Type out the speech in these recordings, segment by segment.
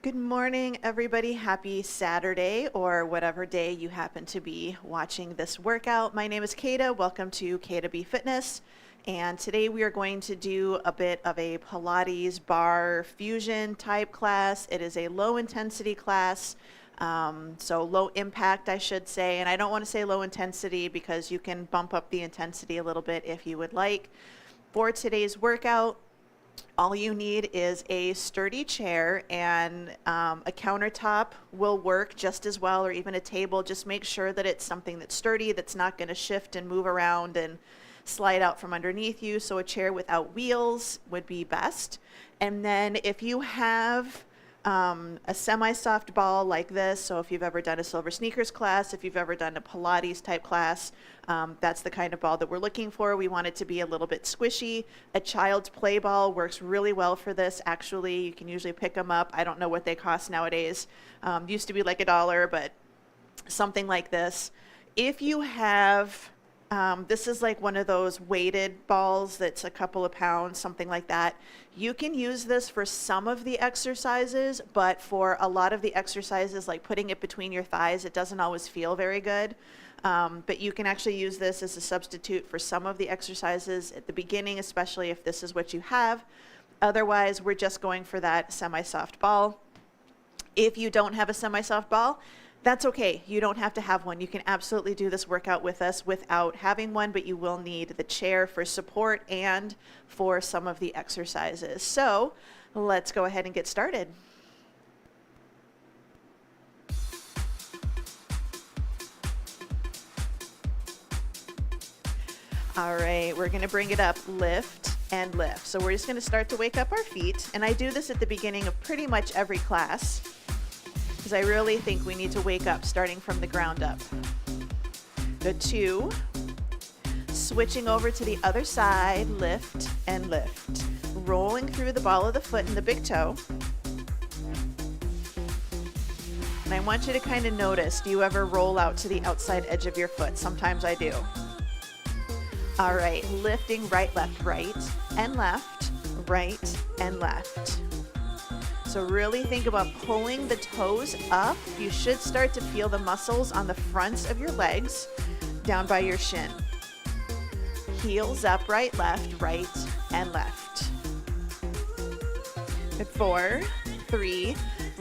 Good morning, everybody. Happy Saturday, or whatever day you happen to be watching this workout. My name is Kata. Welcome to K2B Fitness. And today we are going to do a bit of a Pilates bar fusion type class. It is a low intensity class, so low impact, I should say. And I don't want to say low intensity because you can bump up the intensity a little bit if you would like. For today's workout, all you need is a sturdy chair, and a countertop will work just as well, or even a table. Just make sure that it's something that's sturdy, that's not going to shift and move around and slide out from underneath you. So a chair without wheels would be best. And then if you have a semi-soft ball like this, so if you've ever done a Silver Sneakers class, if you've ever done a Pilates type class, that's the kind of ball that we're looking for. We want it to be a little bit squishy. A child's play ball works really well for this. Actually, you can usually pick them up. I don't know what they cost nowadays. Used to be like $1, but something like this. If you have this is like one of those weighted balls that's a couple of pounds, something like that. You can use this for some of the exercises, but for a lot of the exercises, like putting it between your thighs, it doesn't always feel very good. But you can actually use this as a substitute for some of the exercises at the beginning, especially if this is what you have. Otherwise, we're just going for that semi-soft ball. If you don't have a semi-soft ball, that's okay. You don't have to have one. You can absolutely do this workout with us without having one, but you will need the chair for support and for some of the exercises. So let's go ahead and get started. All right, we're going to bring it up, lift and lift. So we're just going to start to wake up our feet. And I do this at the beginning of pretty much every class, because I really think we need to wake up starting from the ground up. Go 2, switching over to the other side, lift and lift. Rolling through the ball of the foot and the big toe. And I want you to kind of notice, do you ever roll out to the outside edge of your foot? Sometimes I do. All right, lifting right, and left, right and left. So really think about pulling the toes up. You should start to feel the muscles on the fronts of your legs down by your shin. Heels up, right, and left. At 4, 3,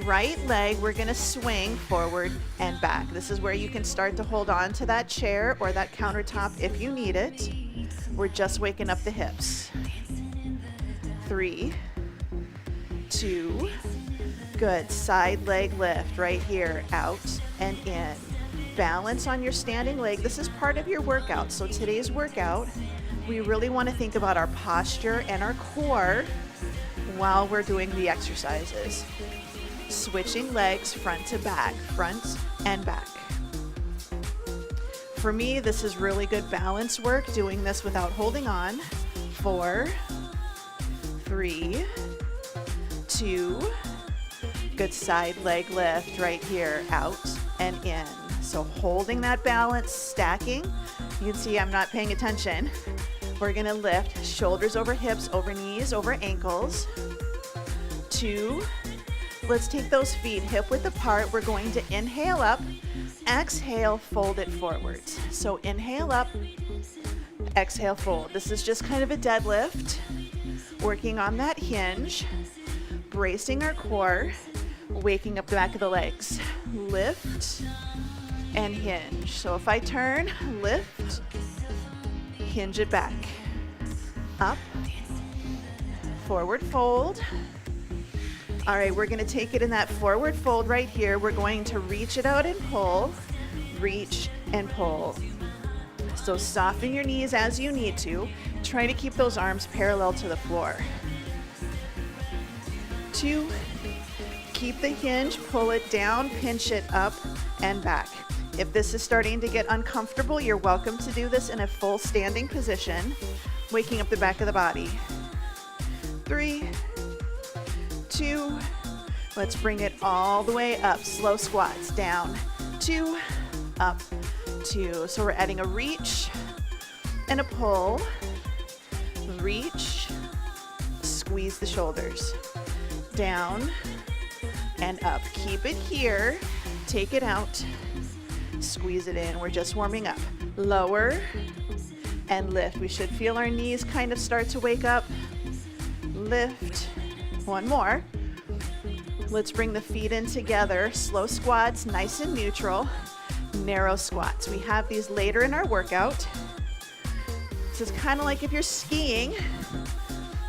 right leg, we're gonna swing forward and back. This is where you can start to hold on to that chair or that countertop if you need it. We're just waking up the hips. 3, 2, good. Side leg lift right here, out and in. Balance on your standing leg. This is part of your workout. So today's workout, we really want to think about our posture and our core while we're doing the exercises. Switching legs front to back, front and back. For me, this is really good balance work, doing this without holding on. 4, 3, 2, good. Side leg lift right here, out and in. So holding that balance, stacking. You can see I'm not paying attention. We're gonna lift shoulders over hips, over knees, over ankles. 2, let's take those feet hip width apart. We're going to inhale up, exhale, fold it forwards. So inhale up, exhale, fold. This is just kind of a deadlift, working on that hinge, bracing our core, waking up the back of the legs. Lift and hinge. So if I turn, lift, hinge it back. Up, forward fold. All right, we're gonna take it in that forward fold right here. We're going to reach it out and pull, reach and pull. So soften your knees as you need to. Try to keep those arms parallel to the floor. 2, keep the hinge, pull it down, pinch it up and back. If this is starting to get uncomfortable, you're welcome to do this in a full standing position, waking up the back of the body. 3, 2, let's bring it all the way up. Slow squats, down, 2, up, 2. So we're adding a reach and a pull, reach, squeeze the shoulders, down, and up. Keep it here. Take it out. Squeeze it in. We're just warming up. Lower and lift. We should feel our knees kind of start to wake up. Lift. One more. Let's bring the feet in together. Slow squats, nice and neutral. Narrow squats. We have these later in our workout. This is kind of like if you're skiing,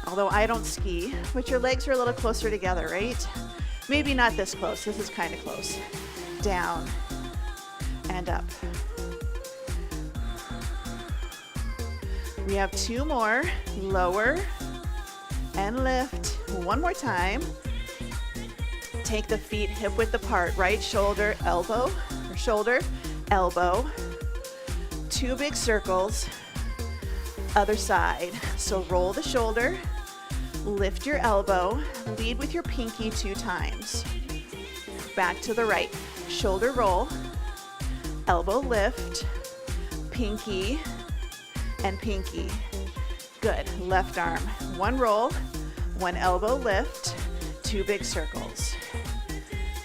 although I don't ski, but your legs are a little closer together, right? Maybe not this close. This is kind of close. Down and up. We have two more. Lower and lift. One more time. Take the feet hip width apart. Right shoulder, elbow, or shoulder, elbow. Two big circles. Other side. So roll the shoulder. Lift your elbow. Lead with your pinky 2 times. Back to the right. Shoulder roll. Elbow lift. Pinky and pinky. Good. Left arm. One roll. One elbow lift. 2 big circles.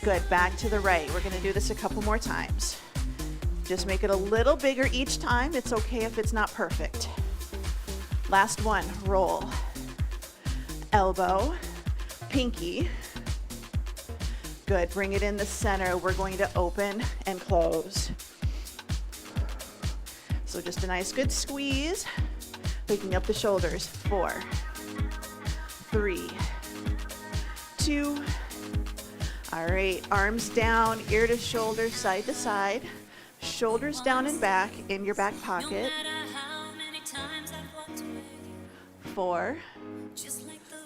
Good. Back to the right. We're going to do this a couple more times. Just make it a little bigger each time. It's okay if it's not perfect. Last one. Roll. Elbow. Pinky. Good. Bring it in the center. We're going to open and close. So just a nice good squeeze. Waking up the shoulders. 4, 3, 2. All right, arms down, ear to shoulder, side to side. Shoulders down and back in your back pocket. 4,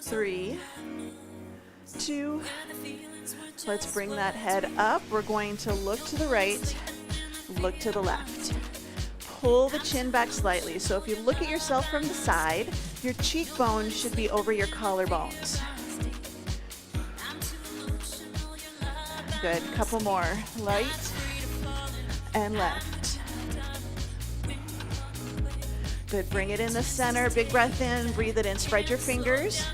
3, 2. Let's bring that head up. We're going to look to the right, look to the left. Pull the chin back slightly. So if you look at yourself from the side, your cheekbones should be over your collarbones. Good. Couple more. Light and left. Good. Bring it in the center. Big breath in. Breathe it in. Spread your fingers.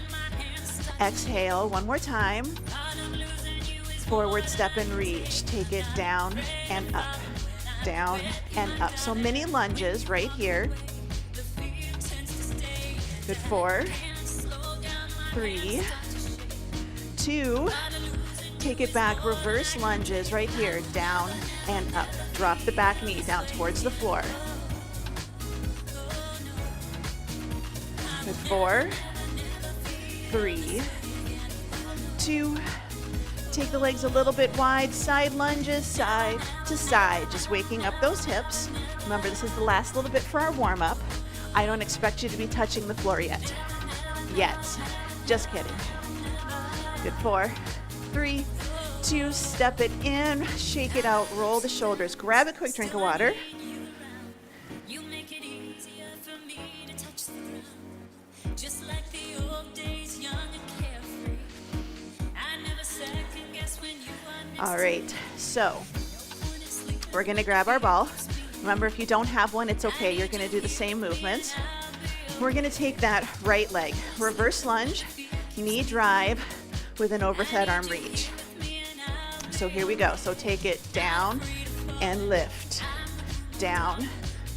Exhale. One more time. Forward step and reach. Take it down and up. Down and up. So mini lunges right here. Good. 4, 3, 2. Take it back. Reverse lunges right here. Down and up. Drop the back knee down towards the floor. Good. 4, 3, 2. Take the legs a little bit wide. Side lunges, side to side. Just waking up those hips. Remember, this is the last little bit for our warm-up. I don't expect you to be touching the floor yet. Just kidding. Good. 4, 3, 2. Step it in. Shake it out. Roll the shoulders. Grab a quick drink of water. All right, so we're gonna grab our ball. Remember, if you don't have one, it's okay. You're gonna do the same movements. We're gonna take that right leg, reverse lunge, knee drive with an overhead arm reach. So here we go. So take it down and lift, down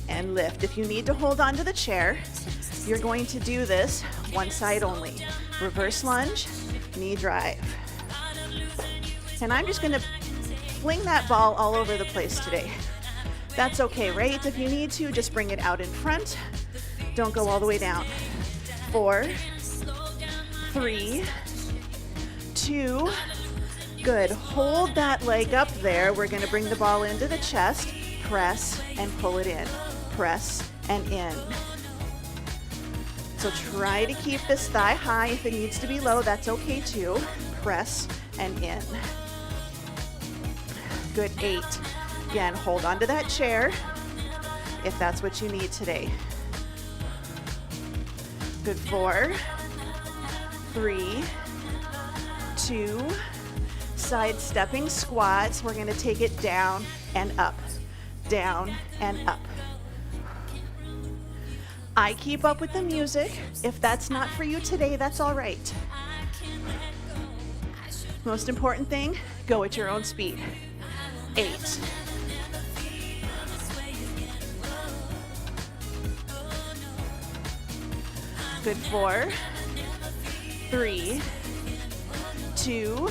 and lift. If you need to hold on to the chair, you're going to do this one side only. Reverse lunge, knee drive. And I'm just going to fling that ball all over the place today. That's okay, right? If you need to, just bring it out in front. Don't go all the way down. 4, 3, 2. Good. Hold that leg up there. We're going to bring the ball into the chest. Press and pull it in. Press and in. So try to keep this thigh high. If it needs to be low, that's okay too. Press and in. Good. 8. Again, hold onto that chair if that's what you need today. Good. 4, 3, 2. Side stepping squats. We're going to take it down and up, down and up. I keep up with the music. If that's not for you today, that's all right. Most important thing, go at your own speed. 8. Good. 4, 3, 2.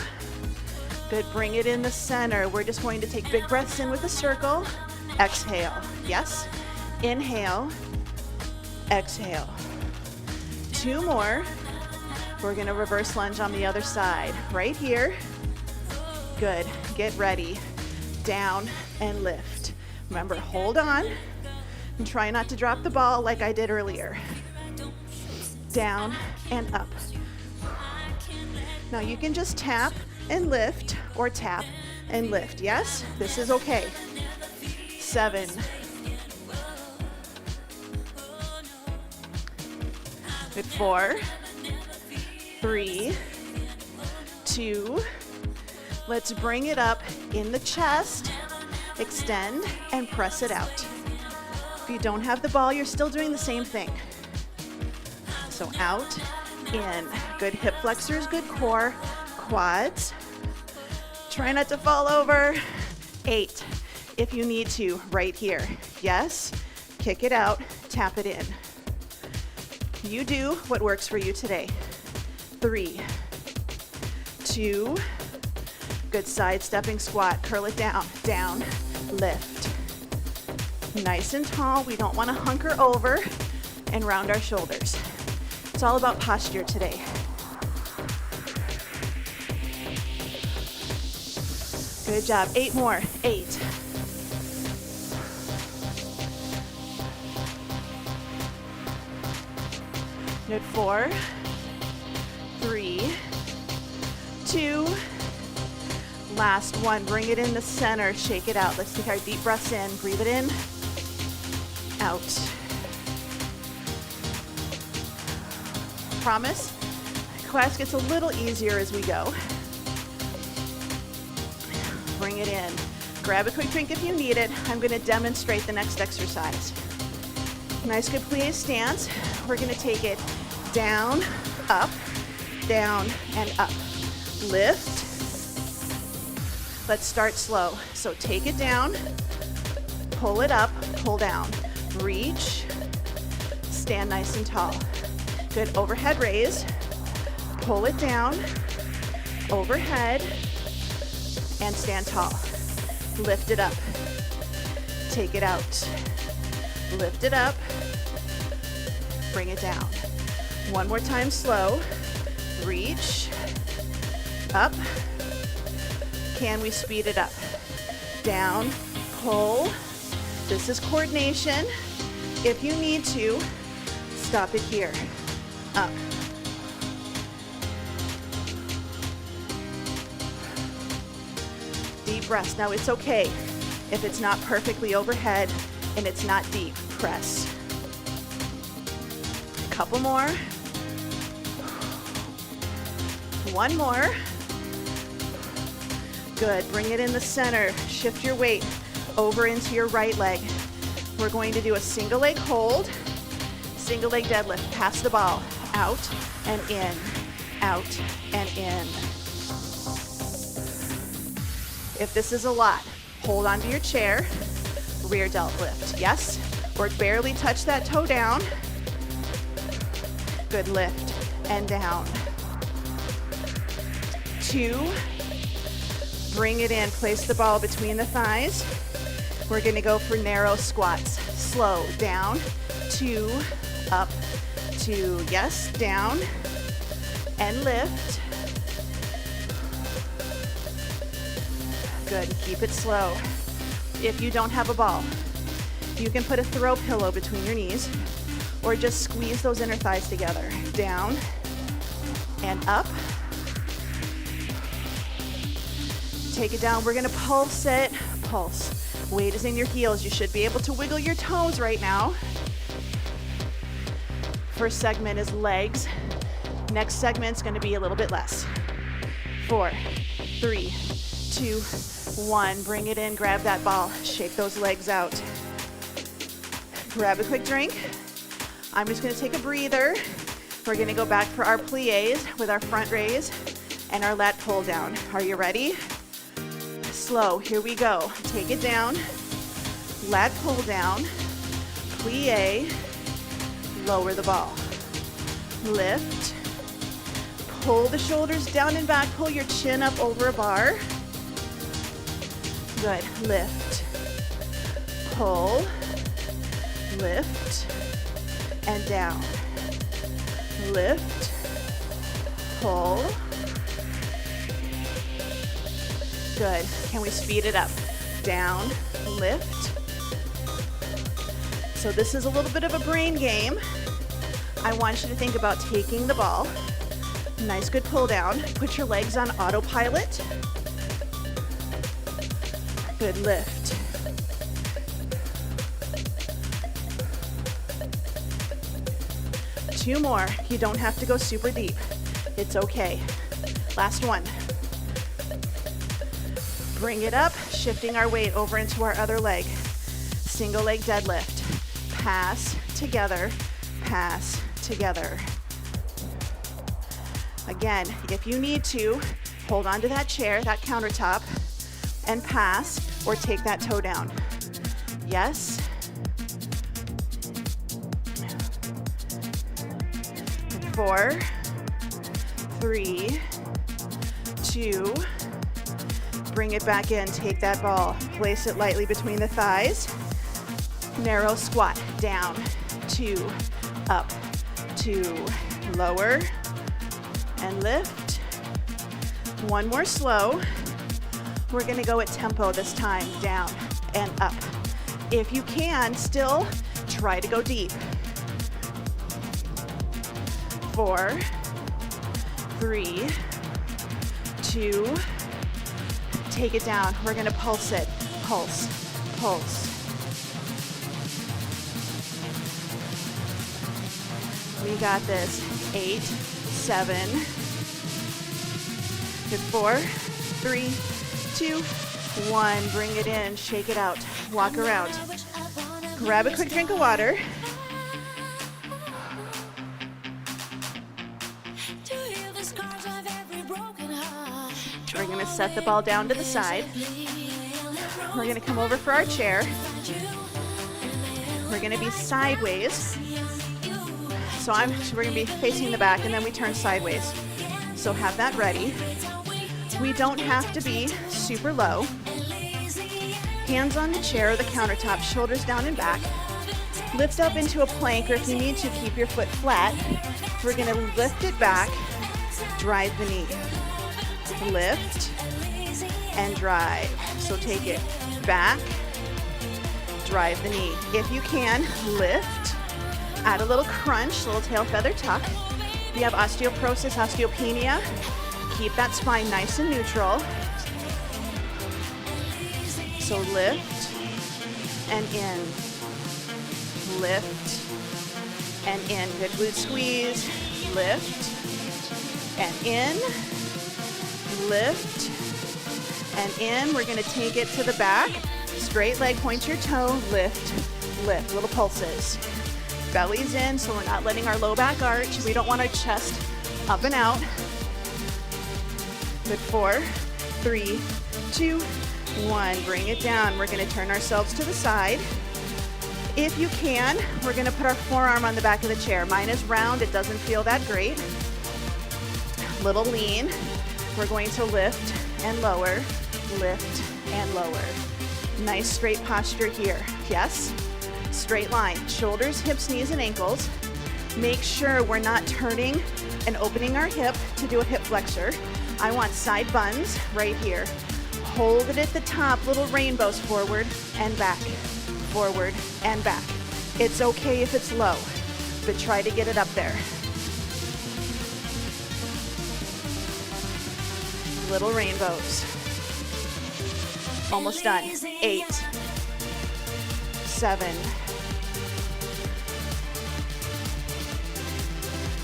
Good, bring it in the center. We're just going to take big breaths in with a circle. Exhale, yes. Inhale, exhale. 2 more. We're gonna reverse lunge on the other side. Right here. Good, get ready. Down and lift. Remember, hold on and try not to drop the ball like I did earlier. Down and up. Now you can just tap and lift or tap and lift. Yes, this is okay. 7. Good. 4, 3, 2. Let's bring it up in the chest. Extend and press it out. If you don't have the ball, you're still doing the same thing. So out, in. Good hip flexors, good core, quads. Try not to fall over. 8. If you need to, right here. Yes, kick it out, tap it in. You do what works for you today. 3, 2. Good side stepping squat. Curl it down, down, lift. Nice and tall. We don't want to hunker over and round our shoulders. It's all about posture today. Good job. 8 more. 8. Good. 4, 3, 2. Last one. Bring it in the center. Shake it out. Let's take our deep breaths in. Breathe it in. Out. Promise, class gets a little easier as we go. Bring it in. Grab a quick drink if you need it. I'm going to demonstrate the next exercise. Nice, good plie stance. We're going to take it down, and up. Lift. Let's start slow. So take it down, pull it up, pull down. Reach, stand nice and tall. Good, overhead raise, pull it down, overhead, and stand tall. Lift it up, take it out, lift it up, bring it down. One more time, slow, reach, up. Can we speed it up? Down, pull. This is coordination. If you need to, stop it here. Up. Deep breaths. Now it's okay if it's not perfectly overhead and it's not deep. Press. A couple more. One more. Good. Bring it in the center. Shift your weight over into your right leg. We're going to do a single leg hold, single leg deadlift. Pass the ball. Out and in, out and in. If this is a lot, hold onto your chair, rear delt lift. Yes, or barely touch that toe down. Good, lift and down. 2, bring it in, place the ball between the thighs. We're gonna go for narrow squats. Slow, down, 2, up, 2, yes, down, and lift. Good, keep it slow. If you don't have a ball, you can put a throw pillow between your knees or just squeeze those inner thighs together. Down and up. Take it down. We're gonna pulse it. Pulse. Weight is in your heels. You should be able to wiggle your toes right now. First segment is legs. Next segment's gonna be a little bit less. 4, 3, 2, 1. Bring it in, grab that ball. Shake those legs out. Grab a quick drink. I'm just gonna take a breather. We're gonna go back for our plies with our front raise and our lat pull down. Are you ready? Slow, here we go. Take it down, lat pull down, plie, lower the ball. Lift, pull the shoulders down and back, pull your chin up over a bar. Good, lift, pull, lift, and down. Lift, pull. Good. Can we speed it up? Down, lift. So this is a little bit of a brain game. I want you to think about taking the ball. Nice, good pull down. Put your legs on autopilot. Good, lift. Two more. You don't have to go super deep. It's okay. Last one. Bring it up, shifting our weight over into our other leg. Single leg deadlift. Pass together, pass together. Again, if you need to, hold on to that chair, that countertop, and pass or take that toe down. Yes. 4, 3, 2, bring it back in, take that ball, place it lightly between the thighs, narrow squat, down, 2, up, 2, lower, and lift. One more slow. We're gonna go at tempo this time, down and up. If you can, still try to go deep. 4, 3, 2, take it down. We're gonna pulse it. Pulse, pulse. We got this. 8, 7. Good. 4, 3, 2, 1. Bring it in, shake it out. Walk around. Grab a quick drink of water. We're gonna set the ball down to the side. We're gonna come over for our chair. We're gonna be sideways. So we're gonna be facing the back and then we turn sideways. So have that ready. We don't have to be super low. Hands on the chair or the countertop, shoulders down and back. Lift up into a plank, or if you need to, keep your foot flat. We're gonna lift it back, drive the knee. Lift and drive. So take it back, drive the knee. If you can, lift, add a little crunch, little tail feather tuck. If you have osteoporosis, osteopenia, keep that spine nice and neutral. So lift and in, lift and in. Good glute squeeze, lift and in, lift and in. We're gonna take it to the back. Straight leg, point your toe, lift, lift. Little pulses. Belly's in, so we're not letting our low back arch. We don't want our chest up and out. Good. 4, 3, 2, 1. Bring it down. We're gonna turn ourselves to the side. If you can, we're gonna put our forearm on the back of the chair. Mine is round, it doesn't feel that great. Little lean. We're going to lift and lower, lift and lower. Nice straight posture here. Yes? Straight line. Shoulders, hips, knees, and ankles. Make sure we're not turning and opening our hip to do a hip flexor. I want side buns right here. Hold it at the top, little rainbows, forward and back, forward and back. It's okay if it's low, but try to get it up there. Little rainbows. Almost done. 8, 7.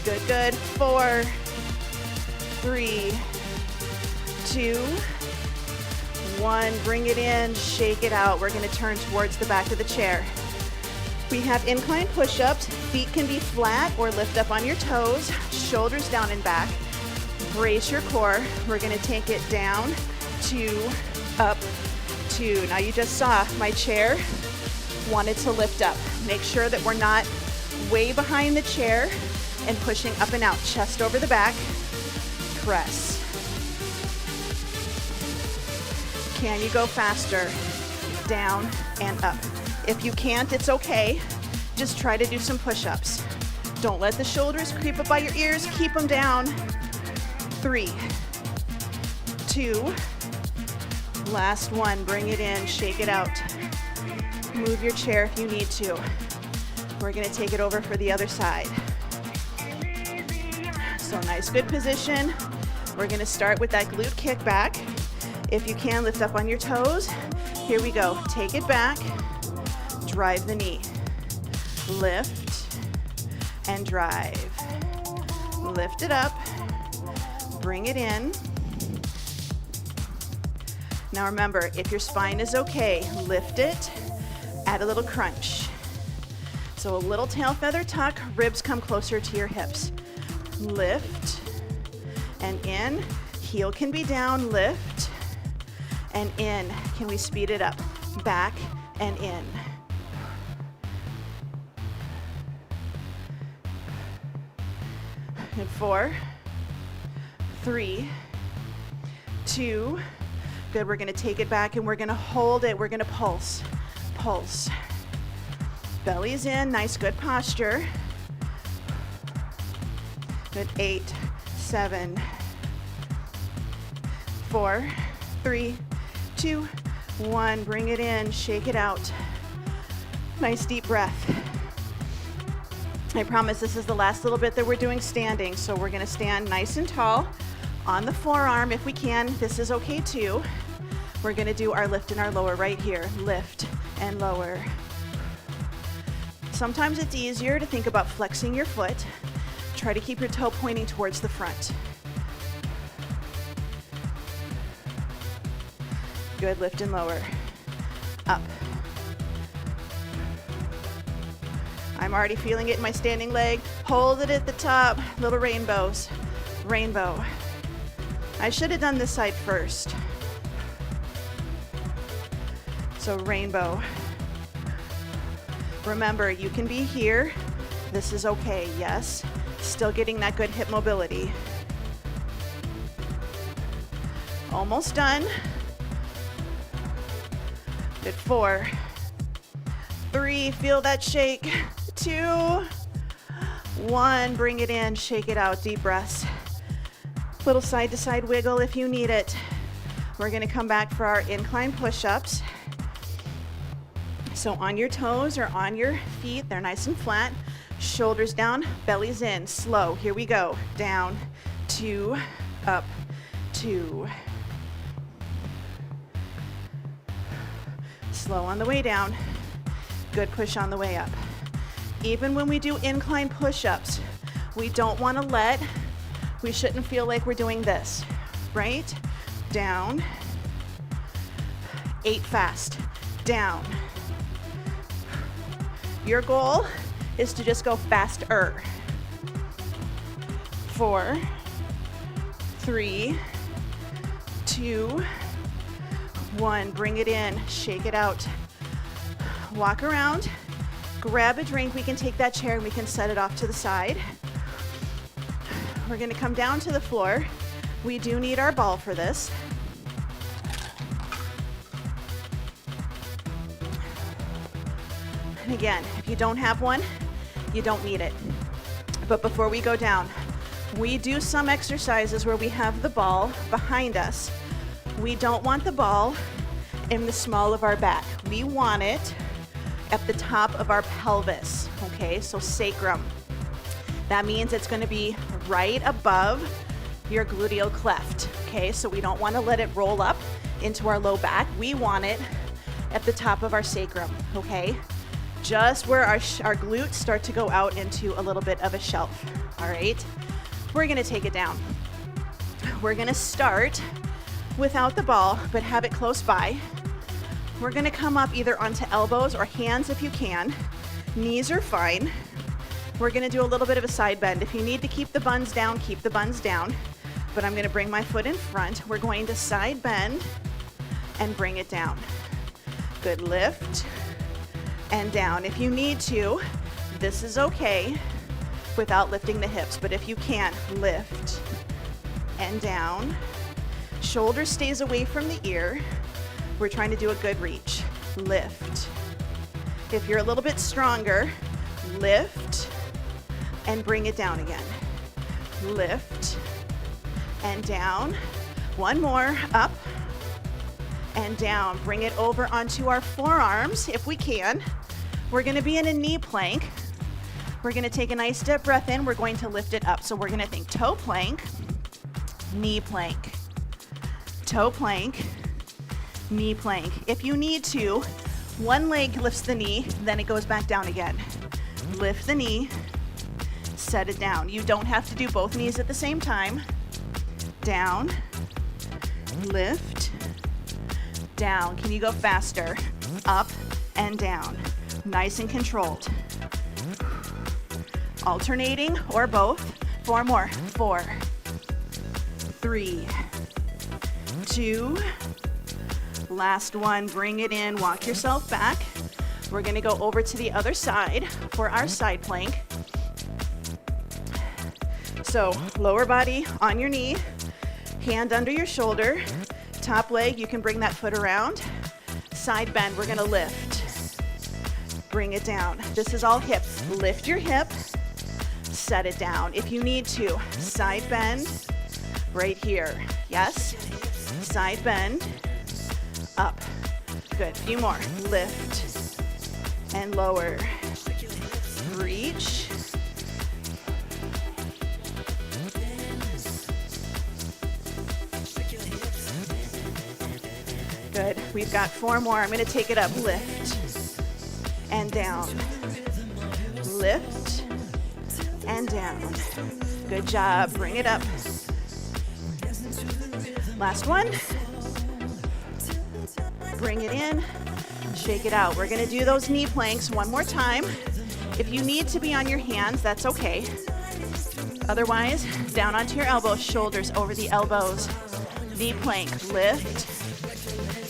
Good, good. 4, 3, 2, 1. Bring it in, shake it out. We're gonna turn towards the back of the chair. We have incline push-ups. Feet can be flat or lift up on your toes, shoulders down and back. Brace your core. We're gonna take it down, 2, up, 2. Now you just saw my chair wanted to lift up. Make sure that we're not way behind the chair and pushing up and out. Chest over the back, press. Can you go faster? Down and up. If you can't, it's okay. Just try to do some push-ups. Don't let the shoulders creep up by your ears. Keep them down. 3, 2, last one. Bring it in, shake it out. Move your chair if you need to. We're gonna take it over for the other side. So nice, good position. We're gonna start with that glute kick back. If you can, lift up on your toes. Here we go. Take it back, drive the knee. Lift and drive. Lift it up, bring it in. Now remember, if your spine is okay, lift it, add a little crunch. So a little tail feather tuck, ribs come closer to your hips. Lift and in, heel can be down, lift and in. Can we speed it up? Back and in. And 4, 3, 2, good. We're gonna take it back and we're gonna hold it. We're gonna pulse, pulse. Belly's in, nice, good posture. Good, 8, 7, 4, 3, 2, 1. Bring it in, shake it out. Nice deep breath. I promise this is the last little bit that we're doing standing, so we're gonna stand nice and tall on the forearm if we can. This is okay too. We're gonna do our lift and our lower right here. Lift and lower. Sometimes it's easier to think about flexing your foot. Try to keep your toe pointing towards the front. Good, lift and lower. Up. I'm already feeling it in my standing leg. Hold it at the top. Little rainbows. Rainbow. I should have done this side first. So rainbow. Remember, you can be here. This is okay, yes. Still getting that good hip mobility. Almost done. Good, 4, 3, feel that shake. 2, 1, bring it in, shake it out, deep breaths. Little side to side wiggle if you need it. We're gonna come back for our incline push-ups. So on your toes or on your feet, they're nice and flat. Shoulders down, belly's in, slow. Here we go, down, 2, up, 2. Slow on the way down, good push on the way up. Even when we do incline push-ups, we don't want to we shouldn't feel like we're doing this, right? Down, 8 fast, down. Your goal is to just go faster. 4, 3, 2, 1, bring it in, shake it out. Walk around. Grab a drink. We can take that chair and we can set it off to the side. We're gonna come down to the floor. We do need our ball for this. And again, if you don't have one, you don't need it. But before we go down, we do some exercises where we have the ball behind us. We don't want the ball in the small of our back. We want it at the top of our pelvis, okay? So sacrum. That means it's gonna be right above your gluteal cleft, okay? So we don't wanna let it roll up into our low back. We want it at the top of our sacrum, okay? Just where our glutes start to go out into a little bit of a shelf, all right? We're gonna take it down. We're gonna start without the ball, but have it close by. We're gonna come up either onto elbows or hands if you can. Knees are fine. We're gonna do a little bit of a side bend. If you need to keep the buns down, keep the buns down. but I'm gonna bring my foot in front. We're going to side bend and bring it down. Good, lift and down. If you need to, this is okay without lifting the hips, but if you can't, lift and down. Shoulder stays away from the ear. We're trying to do a good reach. Lift. If you're a little bit stronger, lift and bring it down again. Lift and down. One more, up and down. Bring it over onto our forearms if we can. We're gonna be in a knee plank. We're gonna take a nice deep breath in. We're going to lift it up. So we're gonna think toe plank, knee plank, toe plank, knee plank. If you need to, one leg lifts the knee, then it goes back down again. Lift the knee, set it down. You don't have to do both knees at the same time. Down, lift, down. Can you go faster? Up and down. Nice and controlled. Alternating or both. 4 more. 4, 3, 2. Last one. Bring it in. Walk yourself back. We're going to go over to the other side for our side plank. So lower body on your knee, hand under your shoulder, top leg, you can bring that foot around. Side bend, we're gonna lift. Bring it down. This is all hips. Lift your hip, set it down. If you need to, side bend right here. Yes, side bend, up. Good, few more. Lift and lower. Reach. Good. We've got 4 more. I'm going to take it up. Lift and down. Lift and down. Good job. Bring it up. Last one. Bring it in. Shake it out. We're going to do those knee planks one more time. If you need to be on your hands, that's okay. Otherwise, down onto your elbows, shoulders over the elbows. Knee plank. Lift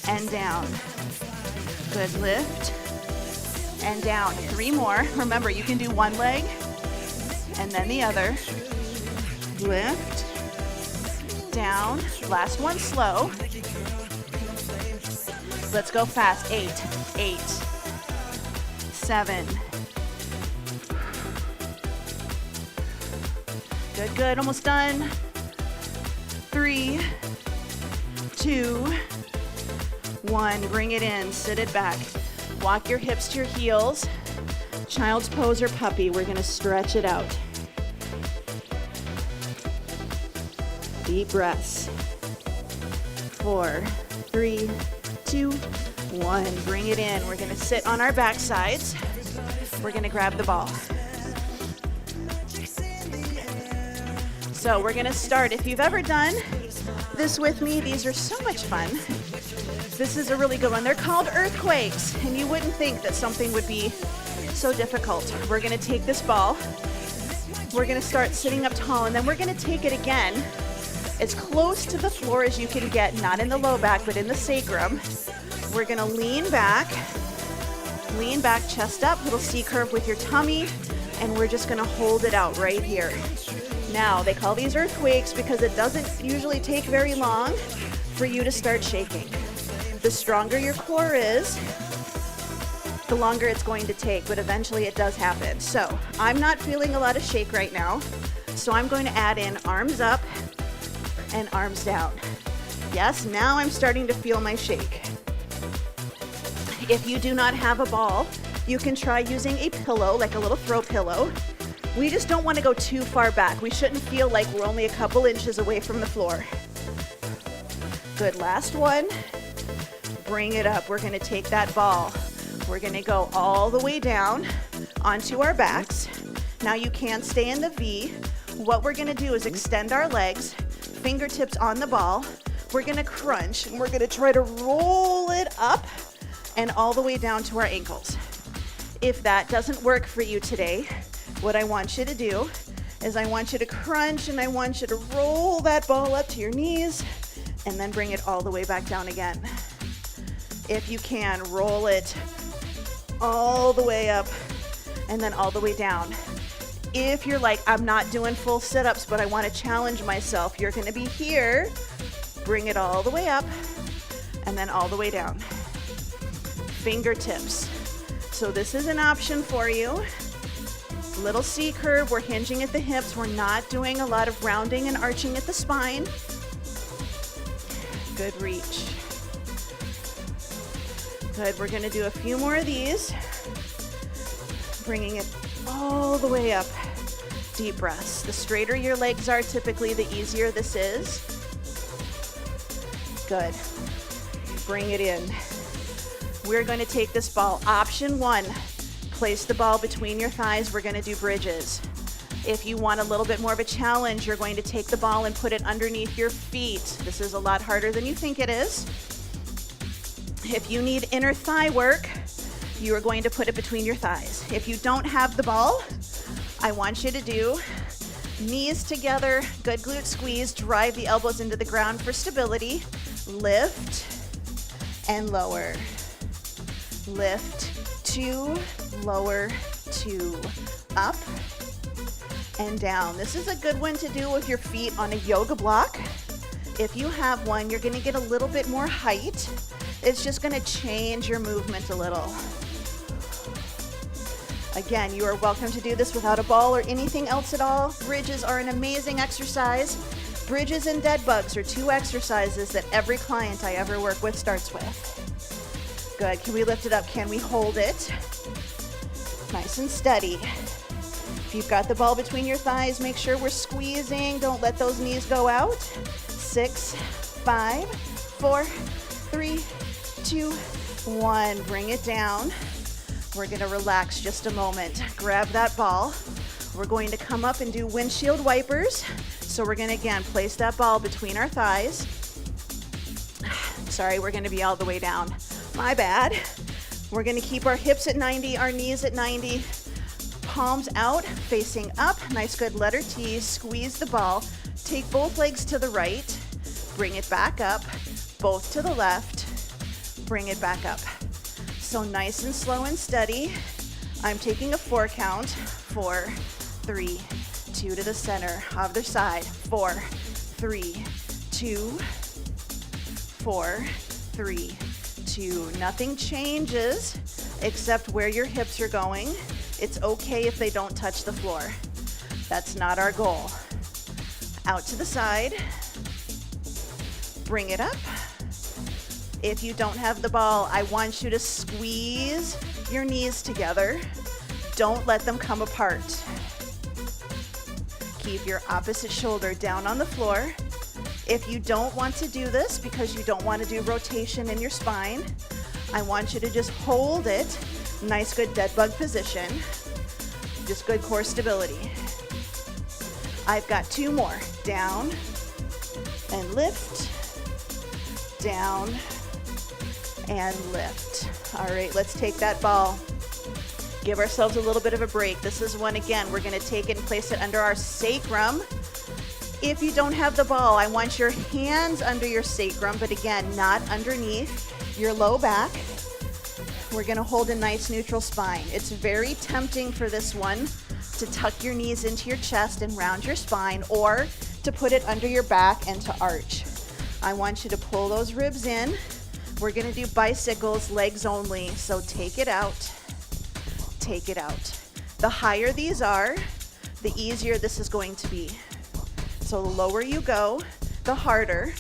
and down. Good, lift and down. 3 more. Remember, you can do one leg and then the other. Lift, down. Last one, slow. Let's go fast. 8, 7. Good, good, almost done. 3, 2, 1, bring it in, sit it back. Walk your hips to your heels. Child's pose or puppy, we're gonna stretch it out. Deep breaths. 4, 3, 2, 1, bring it in. We're gonna sit on our back sides. We're gonna grab the ball. So we're gonna start. If you've ever done this with me, these are so much fun. This is a really good one. They're called earthquakes, and you wouldn't think that something would be so difficult. We're gonna take this ball, we're gonna start sitting up tall, and then we're gonna take it again as close to the floor as you can get, not in the low back, but in the sacrum. We're gonna lean back, chest up, little C curve with your tummy, and we're just gonna hold it out right here. Now, they call these earthquakes because it doesn't usually take very long for you to start shaking. The stronger your core is, the longer it's going to take, but eventually it does happen. So I'm not feeling a lot of shake right now, so I'm going to add in arms up and arms down. Yes, now I'm starting to feel my shake. If you do not have a ball, you can try using a pillow, like a little throw pillow. We just don't want to go too far back. We shouldn't feel like we're only a couple inches away from the floor. Good, last one. Bring it up. We're gonna take that ball. We're gonna go all the way down onto our backs. Now you can stay in the V. What we're gonna do is extend our legs, fingertips on the ball. We're gonna crunch, and we're gonna try to roll it up and all the way down to our ankles. If that doesn't work for you today, what I want you to do is I want you to crunch and I want you to roll that ball up to your knees and then bring it all the way back down again. If you can, roll it all the way up and then all the way down. If you're like, I'm not doing full sit-ups, but I want to challenge myself, you're going to be here. Bring it all the way up and then all the way down. Fingertips. So this is an option for you. Little C curve, we're hinging at the hips. We're not doing a lot of rounding and arching at the spine. Good reach. Good, we're gonna do a few more of these. Bringing it all the way up. Deep breaths. The straighter your legs are, typically the easier this is. Good. Bring it in. We're going to take this ball. Option 1, place the ball between your thighs. We're going to do bridges. If you want a little bit more of a challenge, you're going to take the ball and put it underneath your feet. This is a lot harder than you think it is. If you need inner thigh work, you are going to put it between your thighs. If you don't have the ball, I want you to do knees together, good glute squeeze, drive the elbows into the ground for stability, lift and lower. Lift, 2, lower, 2, up and down. This is a good one to do with your feet on a yoga block. If you have one, you're gonna get a little bit more height. It's just gonna change your movement a little. Again, you are welcome to do this without a ball or anything else at all. Bridges are an amazing exercise. Bridges and dead bugs are 2 exercises that every client I ever work with starts with. Good, can we lift it up? Can we hold it? Nice and steady. If you've got the ball between your thighs, make sure we're squeezing. Don't let those knees go out. 6, 5, 4, 3, 2, 1. Bring it down. We're gonna relax just a moment. Grab that ball. We're going to come up and do windshield wipers. So we're gonna, again, place that ball between our thighs. Sorry, we're gonna be all the way down. My bad. We're gonna keep our hips at 90, our knees at 90. Palms out, facing up. Nice, good letter T. Squeeze the ball. Take both legs to the right. Bring it back up. Both to the left. Bring it back up. So nice and slow and steady. I'm taking a 4 count. 4, 3, 2 to the center. Other side. 4, 3, 2, 4, 3, 2. Nothing changes except where your hips are going. It's okay if they don't touch the floor. That's not our goal. Out to the side. Bring it up. If you don't have the ball, I want you to squeeze your knees together. Don't let them come apart. Keep your opposite shoulder down on the floor. If you don't want to do this because you don't want to do rotation in your spine, I want you to just hold it. Nice, good dead bug position. Just good core stability. I've got 2 more. Down and lift. Down and lift. All right, let's take that ball. Give ourselves a little bit of a break. This is one, again, we're gonna take it and place it under our sacrum. If you don't have the ball, I want your hands under your sacrum, but again, not underneath your low back. We're gonna hold a nice neutral spine. It's very tempting for this one to tuck your knees into your chest and round your spine, or to put it under your back and to arch. I want you to pull those ribs in. We're gonna do bicycles, legs only, so take it out, take it out. The higher these are, the easier this is going to be. So the lower you go, the harder,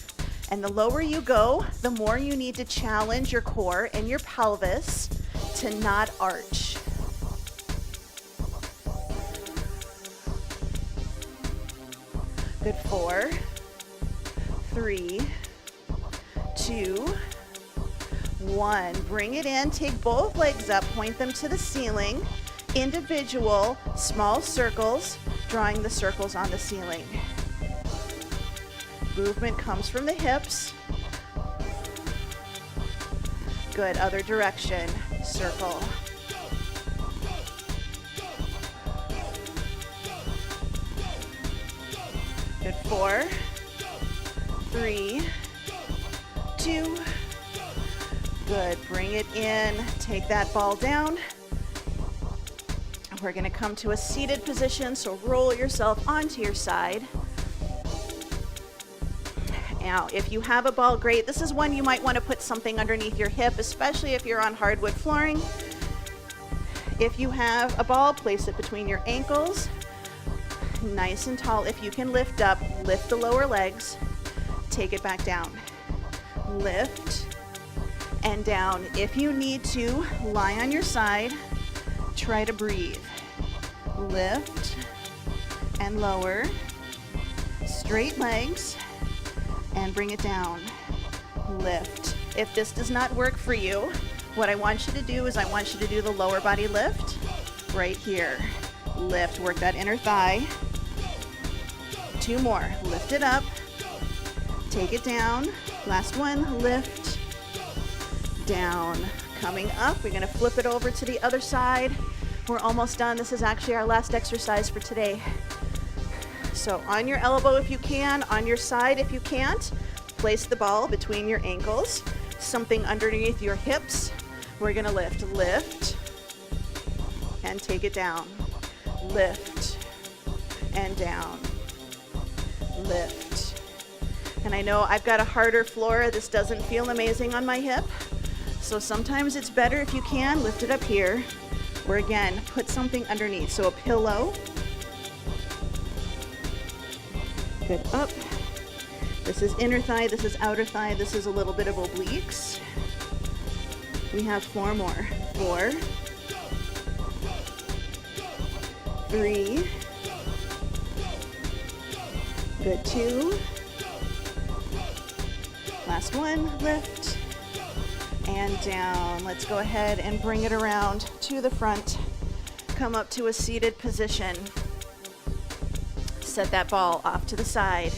and the lower you go, the more you need to challenge your core and your pelvis to not arch. Good, 4, 3, 2, 1. Bring it in, take both legs up, point them to the ceiling. Individual, small circles, drawing the circles on the ceiling. Movement comes from the hips. Good, other direction, circle. 4, 3, 2. Good. Bring it in. Take that ball down. We're going to come to a seated position, so roll yourself onto your side. Now, if you have a ball, great. This is one you might want to put something underneath your hip, especially if you're on hardwood flooring. If you have a ball, place it between your ankles, nice and tall. If you can lift up, lift the lower legs, take it back down. Lift and down. If you need to, lie on your side, try to breathe. Lift and lower, straight legs, and bring it down. Lift. If this does not work for you, what I want you to do is I want you to do the lower body lift right here. Lift, work that inner thigh. 2 more. Lift it up. Take it down. Last one. Lift. Down. Coming up, we're going to flip it over to the other side. We're almost done. This is actually our last exercise for today. So on your elbow if you can, on your side if you can't, place the ball between your ankles, something underneath your hips. We're going to lift, and take it down. Lift, and down. Lift. And I know I've got a harder floor. This doesn't feel amazing on my hip. So sometimes it's better if you can, lift it up here. Or again, put something underneath. So a pillow. Good, up. This is inner thigh, this is outer thigh, this is a little bit of obliques. We have 4 more. 4, 3, good, 2. Last one, lift, and down. Let's go ahead and bring it around to the front. Come up to a seated position. Set that ball off to the side.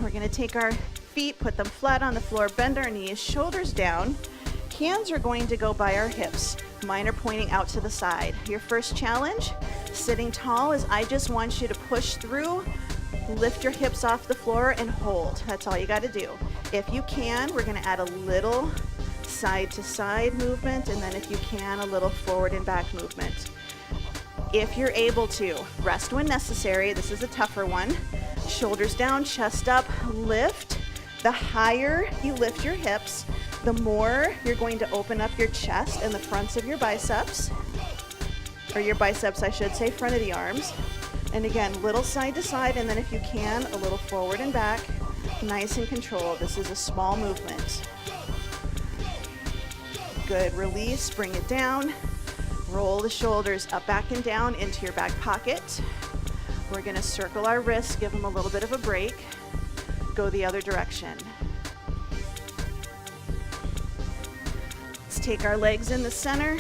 We're going to take our feet, put them flat on the floor, bend our knees, shoulders down. Hands are going to go by our hips. Mine are pointing out to the side. Your first challenge, sitting tall, is I just want you to push through, lift your hips off the floor, and hold. That's all you got to do. If you can, we're going to add a little side to side movement, and then if you can, a little forward and back movement. If you're able to, rest when necessary. This is a tougher one. Shoulders down, chest up, lift. The higher you lift your hips, the more you're going to open up your chest and the fronts of your biceps, or your biceps, I should say, front of the arms. And again, little side to side, and then if you can, a little forward and back, nice and controlled. This is a small movement. Good, release, bring it down. Roll the shoulders up, back, and down into your back pocket. We're going to circle our wrists, give them a little bit of a break. Go the other direction. Let's take our legs in the center.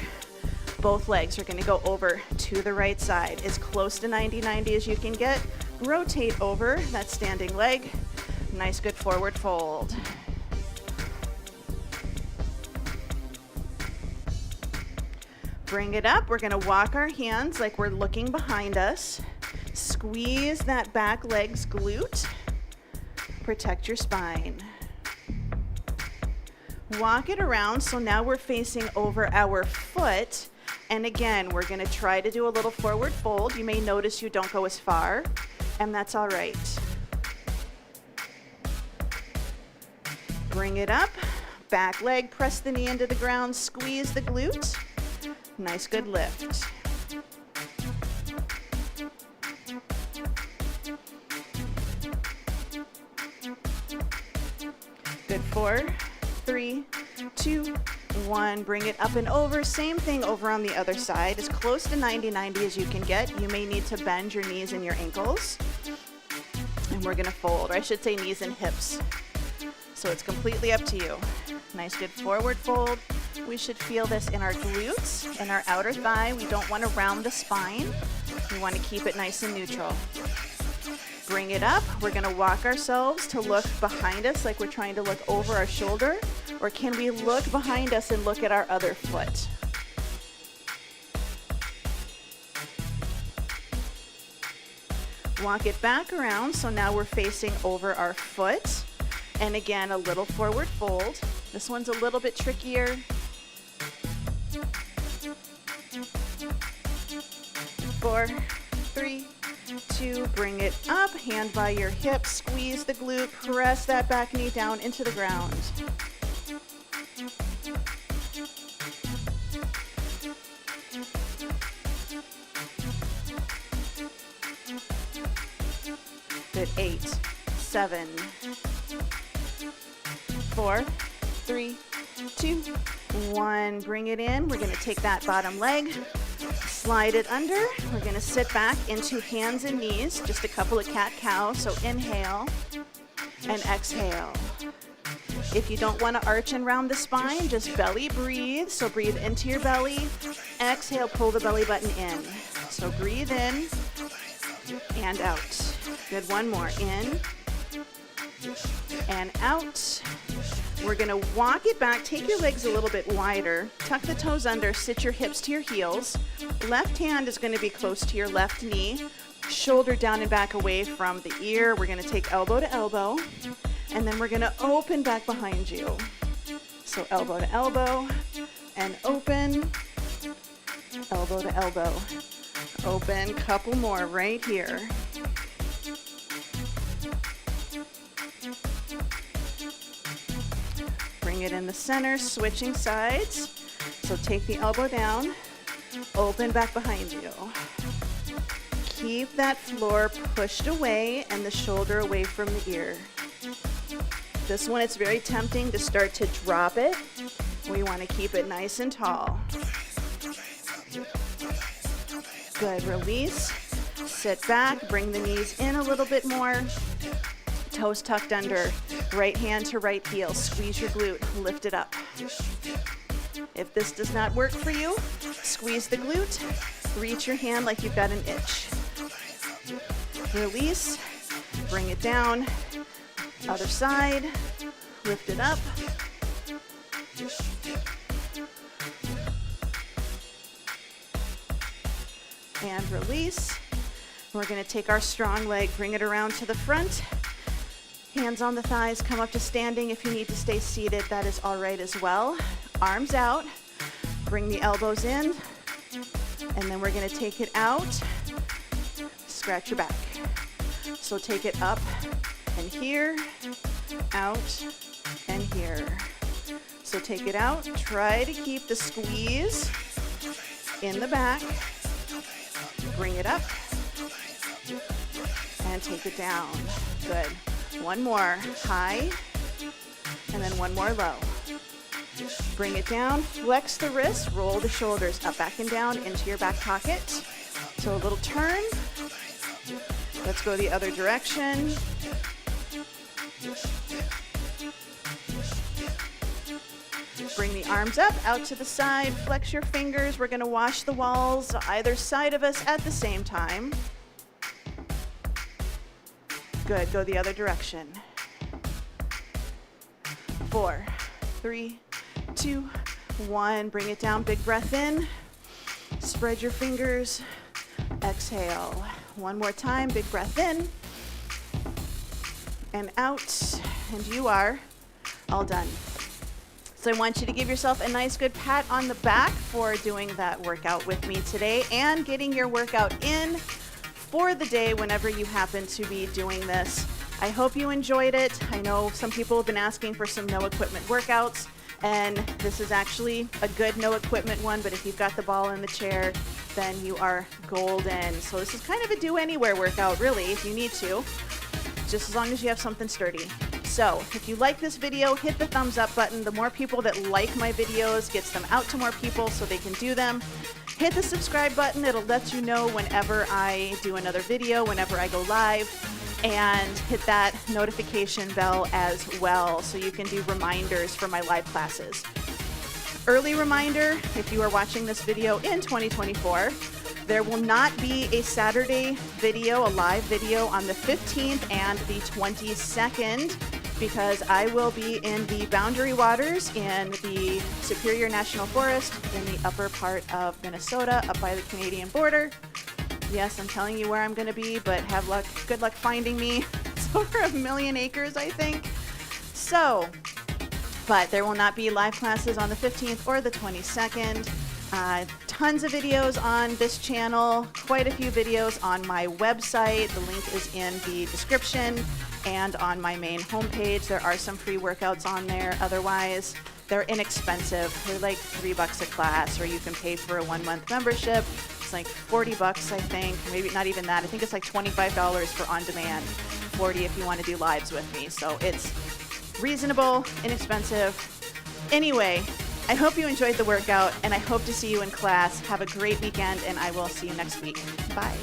Both legs are going to go over to the right side, as close to 90-90 as you can get. Rotate over that standing leg. Nice, good forward fold. Bring it up. We're going to walk our hands like we're looking behind us. Squeeze that back leg's glute. Protect your spine. Walk it around, so now we're facing over our foot. And again, we're going to try to do a little forward fold. You may notice you don't go as far, and that's all right. Bring it up. Back leg, press the knee into the ground, squeeze the glute. Nice, good lift. Good, 4, 3, 2, 1. Bring it up and over. Same thing over on the other side. As close to 90-90 as you can get. You may need to bend your knees and your ankles. And we're going to fold, or I should say knees and hips. So it's completely up to you. Nice, good forward fold. We should feel this in our glutes, in our outer thigh. We don't want to round the spine. We want to keep it nice and neutral. Bring it up. We're going to walk ourselves to look behind us like we're trying to look over our shoulder. Or can we look behind us and look at our other foot? Walk it back around, so now we're facing over our foot. And again, a little forward fold. This one's a little bit trickier. 4, 3, 2, bring it up, hand by your hip, squeeze the glute, press that back knee down into the ground. Good, 8, 7, 4, 3, 2, 1. Bring it in. We're going to take that bottom leg, slide it under. We're going to sit back into hands and knees, just a couple of cat-cow. So inhale and exhale. If you don't want to arch and round the spine, just belly breathe. So breathe into your belly. Exhale, pull the belly button in. So breathe in and out. Good, one more. In and out. We're going to walk it back. Take your legs a little bit wider. Tuck the toes under. Sit your hips to your heels. Left hand is going to be close to your left knee. Shoulder down and back away from the ear. We're going to take elbow to elbow. And then we're going to open back behind you. So elbow to elbow and open. Elbow to elbow. Open. Couple more right here. Bring it in the center, switching sides. So take the elbow down, open back behind you. Keep that floor pushed away and the shoulder away from the ear. This one, it's very tempting to start to drop it. We want to keep it nice and tall. Good, release. Sit back, bring the knees in a little bit more. Toes tucked under, right hand to right heel, squeeze your glute, lift it up. If this does not work for you, squeeze the glute, reach your hand like you've got an itch. Release, bring it down, other side, lift it up. And release. We're going to take our strong leg, bring it around to the front. Hands on the thighs, come up to standing. If you need to stay seated, that is all right as well. Arms out, bring the elbows in, and then we're going to take it out. Scratch your back. So take it up and here, out and here. So take it out. Try to keep the squeeze in the back. Bring it up and take it down. Good. One more high, and then one more low. Bring it down, flex the wrists, roll the shoulders up, back, and down into your back pocket. So a little turn. Let's go the other direction. Bring the arms up, out to the side, flex your fingers. We're going to wash the walls either side of us at the same time. Good, go the other direction. 4, 3, 2, 1. Bring it down, big breath in. Spread your fingers. Exhale. One more time, big breath in. And out. And you are all done. So I want you to give yourself a nice good pat on the back for doing that workout with me today and getting your workout in for the day whenever you happen to be doing this. I hope you enjoyed it. I know some people have been asking for some no equipment workouts, and this is actually a good no equipment one, but if you've got the ball in the chair, then you are golden. So this is kind of a do anywhere workout, really, if you need to, just as long as you have something sturdy. So if you like this video, hit the thumbs up button. The more people that like my videos gets them out to more people so they can do them. Hit the subscribe button. It'll let you know whenever I do another video, whenever I go live, and hit that notification bell as well so you can do reminders for my live classes. Early reminder, if you are watching this video in 2024, there will not be a Saturday video, a live video on the 15th and the 22nd because I will be in the Boundary Waters in the Superior National Forest in the upper part of Minnesota, up by the Canadian border. Yes, I'm telling you where I'm going to be, but have luck, good luck finding me. It's over 1 million acres, I think. So, but there will not be live classes on the 15th or the 22nd. Tons of videos on this channel, quite a few videos on my website. The link is in the description and on my main homepage. There are some free workouts on there. Otherwise, they're inexpensive. They're like $3 a class, or you can pay for a 1-month membership. It's like $40, I think. Maybe not even that. I think it's like $25 for on demand, $40 if you want to do lives with me. So it's reasonable, inexpensive. Anyway, I hope you enjoyed the workout, and I hope to see you in class. Have a great weekend, and I will see you next week. Bye.